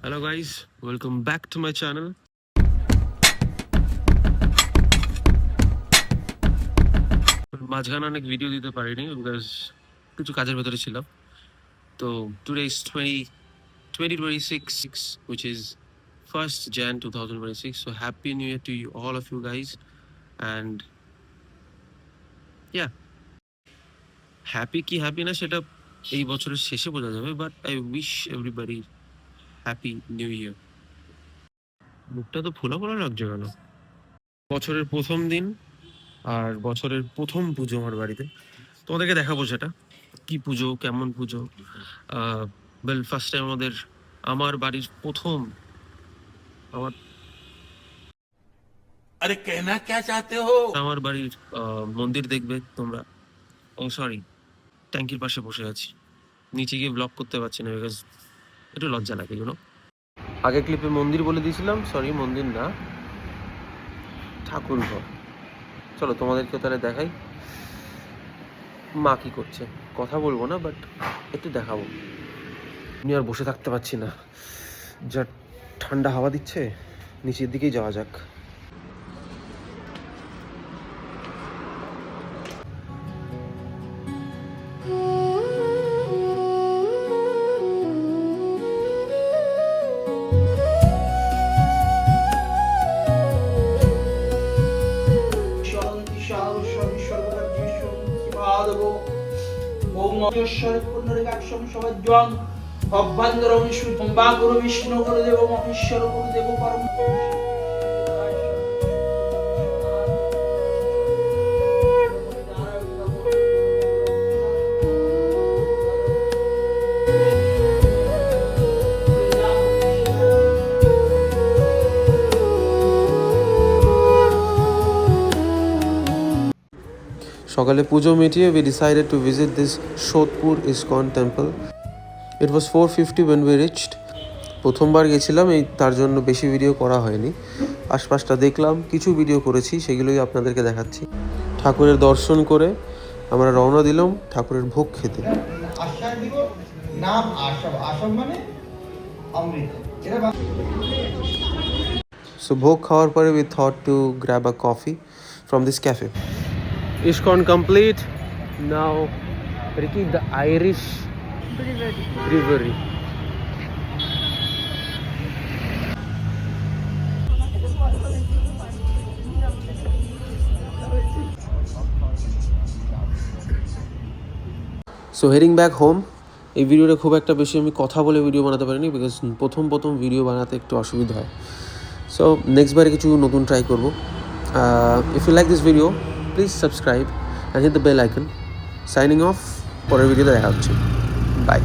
Hello guys, welcome back to my channel. মাঝখানে অনেক video দিতে পারিনি বিকজ কিছু কাজের ভেতরে ছিলাম। তো today is 2026 which is 1st Jan 2026. So happy new year to you, all of you guys, and yeah, happy কি হ্যাপি না সেটা এই বছরের শেষে বোঝা যাবে, but I wish everybody happy new year. মুখটা তো ফোলা ফোলা লাগছে কেন? বছরের প্রথম দিন আর বছরের প্রথম পুজো আমার বাড়িতে, তোমাদেরকে দেখাবো সেটা কি পুজো, কেমন পুজো। ওয়েল, ফার্স্ট টাইম আমার বাড়ির প্রথম আমার अरे कहना क्या चाहते हो? আমার বাড়ির মন্দির দেখবে তোমরা। ও সরি, ট্যাঙ্কির পাশে বসে আছি, নিচে গিয়ে ব্লগ করতে পারছি না বিকজ একটু লজ্জা লাগে ইউনো। আগের ক্লিপে মন্দির বলে দিয়েছিলাম, সরি মন্দির না, ঠাকুর ঘর। চলো তোমাদেরকে তাহলে দেখাই মা কি করছে। কথা বলবো না, বাট একটু দেখাবো। আমি আর বসে থাকতে পারছি না, যা ঠান্ডা হাওয়া দিচ্ছে। নিচের দিকেই যাওয়া যাক। অভ্যন্তরম সুতম্বা গুরু বিষ্ণু গুরুদেব মহেশ্বর গুরুদেব পরম। সকালে পুজো মিটিয়ে we decided to visit this Shodhpur ISKCON temple. It was 4:50 when we reached. প্রথমবার গেছিলাম, এই তার জন্য বেশি ভিডিও করা হয়নি। আশপাশটা দেখলাম, কিছু ভিডিও করেছি, সেগুলোই আপনাদেরকে দেখাচ্ছি। ঠাকুরের দর্শন করে আমরা রওনা দিলাম ঠাকুরের ভোগ খেতে। So ভোগ খাওয়ার পরে we thought to grab a coffee from this cafe. ISKCON complete. Now Ricky, the Irish Brewery. So heading back home. এই ভিডিওটা খুব একটা বেশি আমি কথা বলে ভিডিও বানাতে পারিনি বিকজ প্রথম ভিডিও বানাতে একটু অসুবিধা হয়। সো নেক্সট বারে কিছু নতুন ট্রাই করবো। If you like this video, please subscribe and hit the bell icon. Signing off, পরের ভিডিওতে দেখা হচ্ছে। বাই।